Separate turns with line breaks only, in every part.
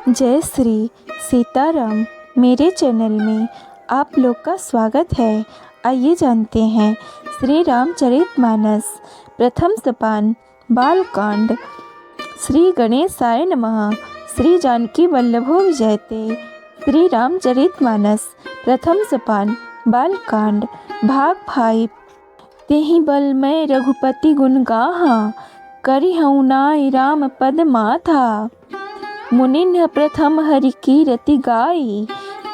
जय श्री सीताराम। मेरे चैनल में आप लोग का स्वागत है। आइए जानते हैं श्री रामचरितमानस प्रथम सोपान बालकांड। श्री गणेशाय नमः। श्री जानकी वल्लभो विजयते। श्री रामचरितमानस प्रथम सोपान बालकांड भाग 5। तेहि बल मैं रघुपति गुण गाहा, करिहउँ नाइ राम पद माथा। मुनिन्ह प्रथम हरि कीरति गाई,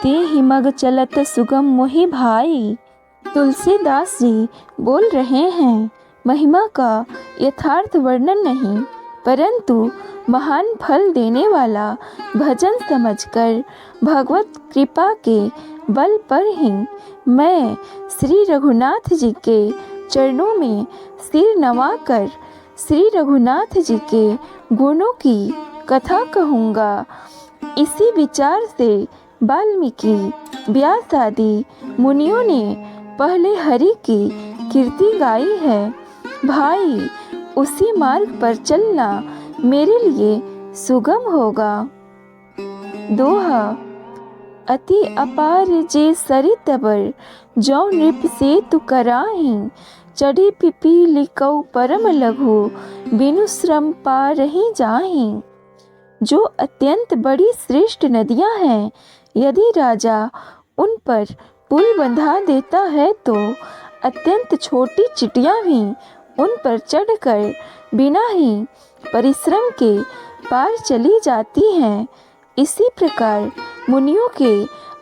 तेहि मग चलत सुगम मोहि भाई। तुलसीदास जी बोल रहे हैं, महिमा का यथार्थ वर्णन नहीं, परंतु महान फल देने वाला भजन समझकर भगवत कृपा के बल पर ही मैं श्री रघुनाथ जी के चरणों में सिर नवाकर श्री रघुनाथ जी के गुणों की कथा कहूँगा। इसी विचार से वाल्मीकि, व्यास आदि मुनियों ने पहले हरि की कीर्ति गाई है। भाई, उसी मार्ग पर चलना मेरे लिए सुगम होगा। दोहा। अति अपार जे सरित बर, जौ नृप सेतु कराहि। चढ़ी पिपीली कौ परम लघु, बिनु श्रम पारहि जाहि। जो अत्यंत बड़ी श्रेष्ठ नदियां हैं, यदि राजा उन पर पुल बंधा देता है तो अत्यंत छोटी चिटियां भी उन पर चढ़कर बिना ही परिश्रम के पार चली जाती हैं। इसी प्रकार मुनियों के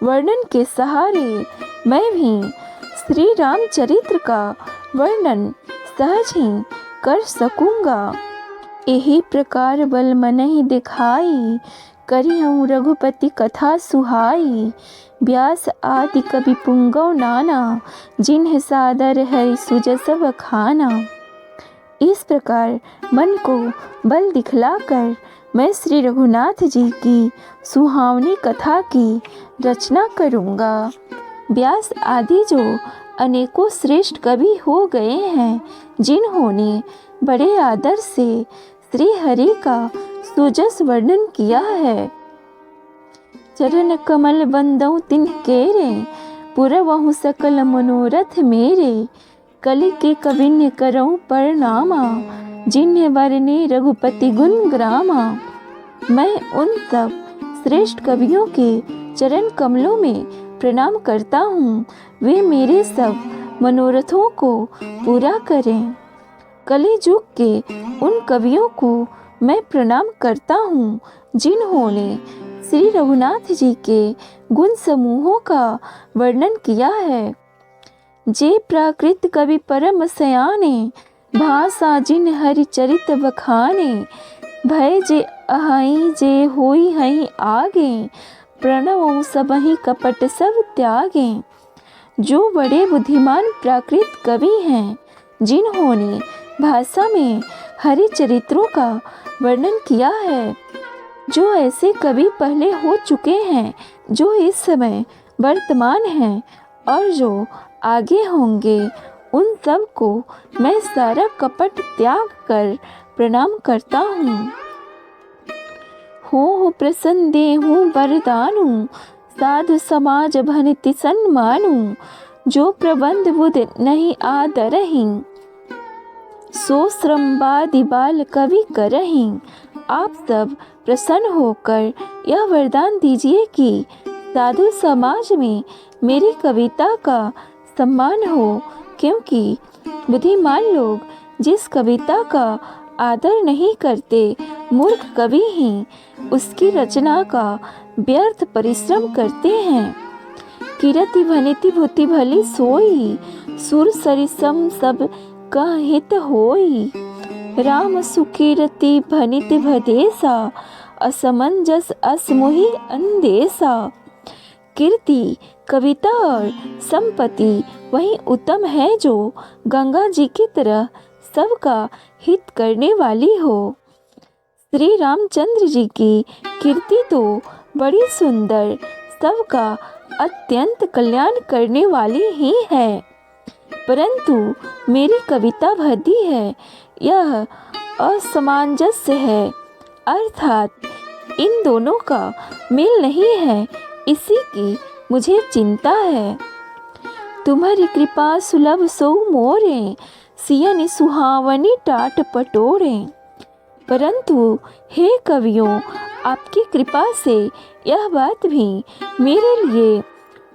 वर्णन के सहारे मैं भी श्री रामचरित्र का वर्णन सहज ही कर सकूंगा। एही प्रकार बल मनहि दिखाई, करिहउँ रघुपति कथा सुहाई। व्यास आदि कवि पुंगव नाना, जिन्ह सादर हरि सुजस बखाना। इस प्रकार मन को बल दिखलाकर मैं श्री रघुनाथ जी की सुहावनी कथा की रचना करूँगा। व्यास आदि जो अनेकों श्रेष्ठ कवि हो गए हैं, जिन्होंने बड़े आदर से श्री हरि का सुजस वर्णन किया है। चरण कमल बंदौ तिन्ह केरे, पुरवहु सकल मनोरथ मेरे। कलि के कविन्य करऊँ प्रणामा, जिन्ह वरने रघुपति गुण ग्रामा। मैं उन सब श्रेष्ठ कवियों के चरण कमलों में प्रणाम करता हूँ, वे मेरे सब मनोरथों को पूरा करें। कलि युग के उन कवियों को मैं प्रणाम करता हूँ, जिन्होंने श्री रघुनाथ जी के गुण समूहों का वर्णन किया है। जे प्राकृत कवि परम सयाने, भाषा जिन हरि चरित बखाने। भय जे अहाई जे होई हई आगे, प्रणव सबहि कपट सब त्यागे। जो बड़े बुद्धिमान प्राकृत कवि हैं, जिन्होंने भाषा में हरि चरित्रों का वर्णन किया है। जो ऐसे कवि पहले हो चुके हैं, जो इस समय वर्तमान हैं और जो आगे होंगे, उन सब को मैं सारा कपट त्याग कर प्रणाम करता हूँ। हो प्रसन्न देहु वरदानु, साधु समाज भनिति सन्मानु। जो प्रबंध बुध नहीं आदरहि, सो श्रमवादि बाल कवि करहि। आप सब प्रसन्न होकर यह वरदान दीजिए कि साधु समाज में मेरी कविता का सम्मान हो, क्योंकि बुद्धिमान लोग जिस कविता का आदर नहीं करते, मूर्ख कवि ही उसकी रचना का व्यर्थ परिश्रम करते हैं। कीरति भनिति भूति भली सोई, सुर सरिसम सब का हित होई। राम सुकीरति भनित भदेसा, असमंजस असमोहि अंदेसा। कीर्ति, कविता और संपत्ति वही उत्तम है जो गंगा जी की तरह सबका हित करने वाली हो। श्री रामचंद्र जी की कीर्ति तो बड़ी सुंदर, सबका अत्यंत कल्याण करने वाली ही है, परंतु मेरी कविता भद्दी है, यह असमंजस्य है, अर्थात इन दोनों का मेल नहीं है, इसी की मुझे चिंता है। तुम्हारी कृपा सुलभ सो मोरे, सियन सुहावनी टाट पटोरे। परंतु हे कवियों, आपकी कृपा से यह बात भी मेरे लिए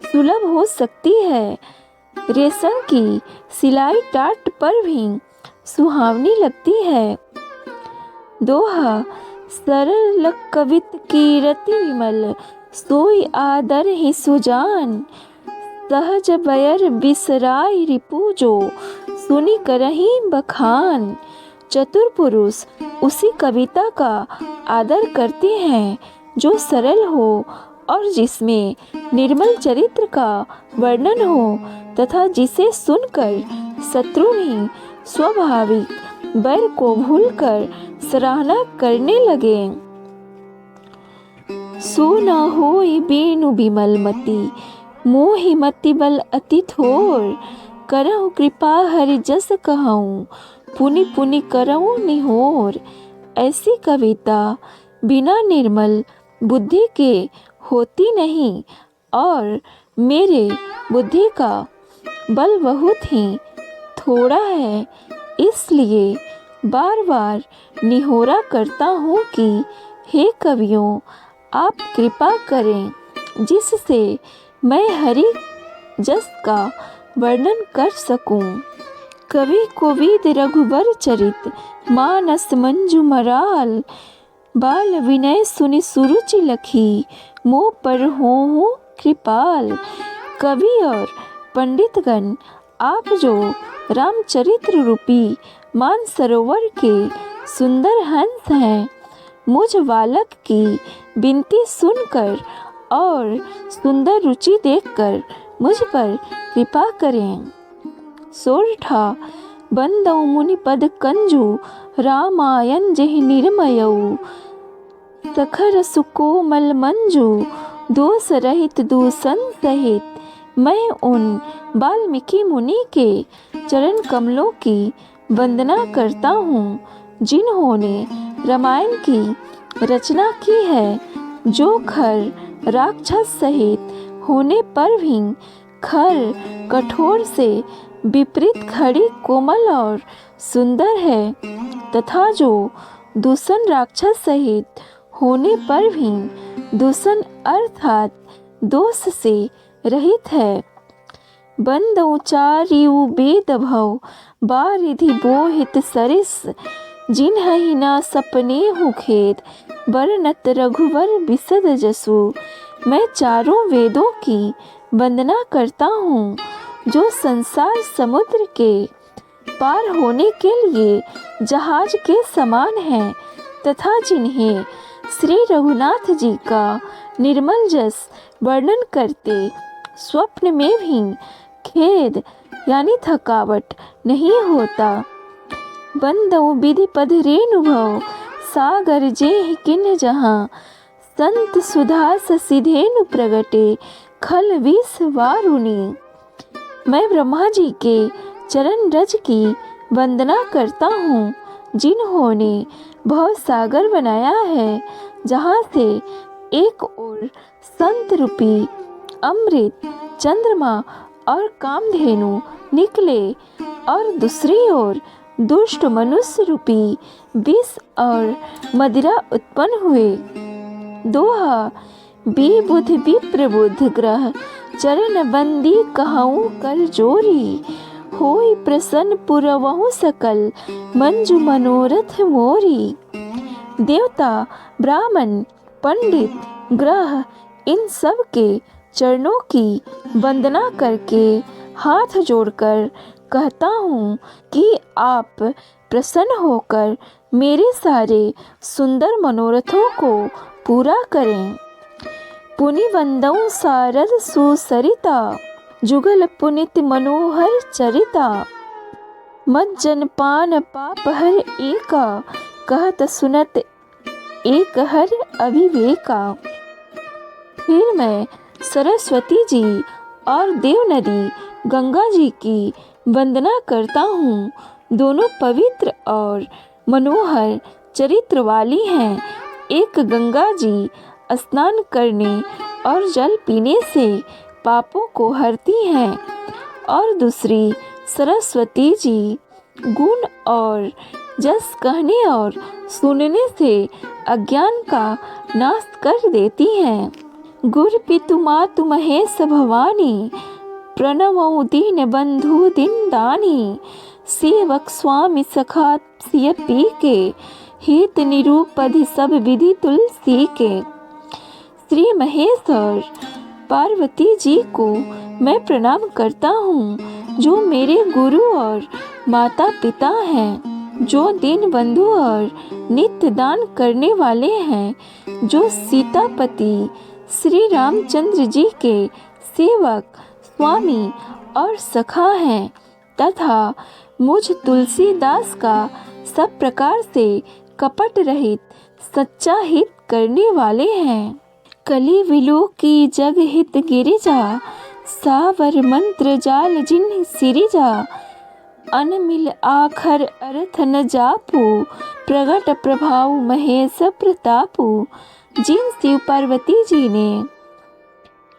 सुलभ हो सकती है। रेशम की सिलाई टाट पर भी सुहावनी लगती है। दोहा सरल कवित की रति विमल, सोई आदर ही सुजान। सहज बयर बिसराय रिपु जो, सुनी करही बखान। चतुर पुरुष उसी कविता का आदर करते हैं जो सरल हो और जिसमें निर्मल चरित्र का वर्णन हो, तथा जिसे सुनकर शत्रु भी स्वाभाविक बैर को भूलकर सराहना करने लगे। सो न होई बेनु बिमल मति, मोहि मति बल अति थोर। करहु कृपा हरि जस कहूँ, पुनि पुनि करऊँ निहोर। ऐसी कविता बिना निर्मल बुद्धि के होती नहीं, और मेरे बुद्धि का बल बहुत ही थोड़ा है, इसलिए बार बार निहोरा करता हूँ कि हे कवियों, आप कृपा करें जिससे मैं हरि जस का वर्णन कर सकूं। कवि कोविद रघुबर चरित, मानस मंजू मराल। बाल विनय सुनि सुरुचि लखी, मोह पर होहु कृपाल। कवि और पंडितगण, आप जो रामचरित्र रूपी मानसरोवर के सुंदर हंस हैं, मुझ बालक की विनती सुनकर और सुंदर रुचि देखकर मुझ पर कृपा करें। सोरठा बंदौ मुनि पद कंजू, रामायण जेहि निर्मयऊ। सखर सुकोमल मंजू, दोष रहित दूषण सहित। मैं उन वाल्मीकि मुनि के चरण कमलों की वंदना करता हूँ जिन्होंने रामायण की रचना की है, जो खर राक्षस सहित होने पर भी खर कठोर से विपरीत खड़ी कोमल और सुंदर है, तथा जो दूषण राक्षस सहित होने पर भी दूषण अर्थात दोष से रहित है। बंदौ चारिउ वेद भव, बारिधि बोहित सरिस। जिन्हि न सपने हु खेद, बरनत रघुवर बिसद जसु। मैं चारों वेदों की वंदना करता हूँ, जो संसार समुद्र के पार होने के लिए जहाज के समान हैं, तथा जिन्हें श्री रघुनाथ जी का निर्मल जस वर्णन करते स्वप्न में भी खेद यानी थकावट नहीं होता। बंदौ विधि पद रेणुभव, सागर जेहि किन्ह जहाँ। संत सुधा सिधेनु प्रगटे, खल विष वारुणी। मैं ब्रह्मा जी के चरण रज की वंदना करता हूँ, जिन्होंने भव सागर बनाया है, जहाँ से एक ओर संत रूपी अमृत, चंद्रमा और कामधेनु निकले और दूसरी ओर दुष्ट मनुष्य रूपी विष और मदिरा उत्पन्न हुए। दोहा विबुध विप्रबुद्ध ग्रह, चरण बंदी कहूँ कर जोरी। होई प्रसन्न पुरवहु सकल, मंजू मनोरथ मोरी। देवता, ब्राह्मण, पंडित, ग्रह, इन सब के चरणों की वंदना करके हाथ जोड़कर कहता हूँ कि आप प्रसन्न होकर मेरे सारे सुंदर मनोरथों को पूरा करें। पुनि वंदौ सारद सुसरिता, जुगल पुनित मनोहर चरिता। मज्जन पान पाप हर एका, कहत सुनत एक हर अभिवेका। फिर मैं सरस्वती जी और देव नदी गंगा जी की वंदना करता हूँ। दोनों पवित्र और मनोहर चरित्र वाली हैं, एक गंगा जी स्नान करने और जल पीने से पापों को हरती हैं और दूसरी सरस्वती जी गुण और जस कहने और सुनने से अज्ञान का नाश कर देती हैं। गुरु पितु मातु महेश भवानी प्रणवौ दीन बंधु दिन दानी सेवक स्वामी सखा सिय पी के हित निरूपधि सब विधि तुलसी के। श्री महेश और पार्वती जी को मैं प्रणाम करता हूँ, जो मेरे गुरु और माता पिता हैं, जो दीन बंधु और नित्य दान करने वाले हैं, जो सीतापति श्री रामचंद्र जी के सेवक स्वामी और सखा हैं, तथा मुझ तुलसीदास का सब प्रकार से कपट रहित सच्चा हित करने वाले हैं। कली विलो की जग हित गिरिजा सावर मंत्र जाल जिन सिरिजा अनमिल आखर अर्थ न जापू प्रगट प्रभाव महेश प्रतापू। जिन शिव पार्वती जी ने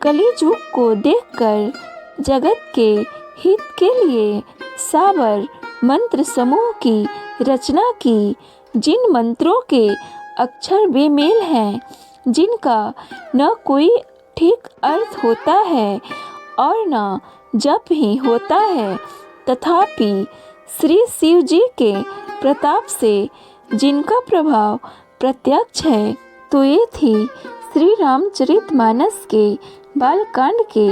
कली युग को देखकर जगत के हित के लिए सावर मंत्र समूह की रचना की, जिन मंत्रों के अक्षर बेमेल हैं, जिनका न कोई ठीक अर्थ होता है और न जप ही होता है, तथापि श्री शिव जी के प्रताप से जिनका प्रभाव प्रत्यक्ष है। तो ये थी श्री रामचरितमानस के बालकांड के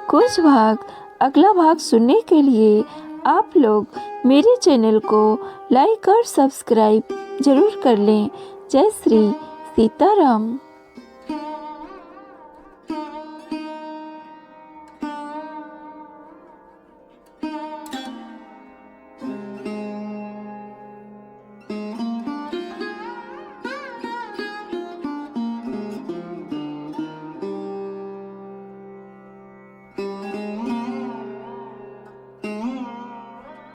कुछ भाग। अगला भाग सुनने के लिए आप लोग मेरे चैनल को लाइक और सब्सक्राइब जरूर कर लें। जय श्री सीताराम।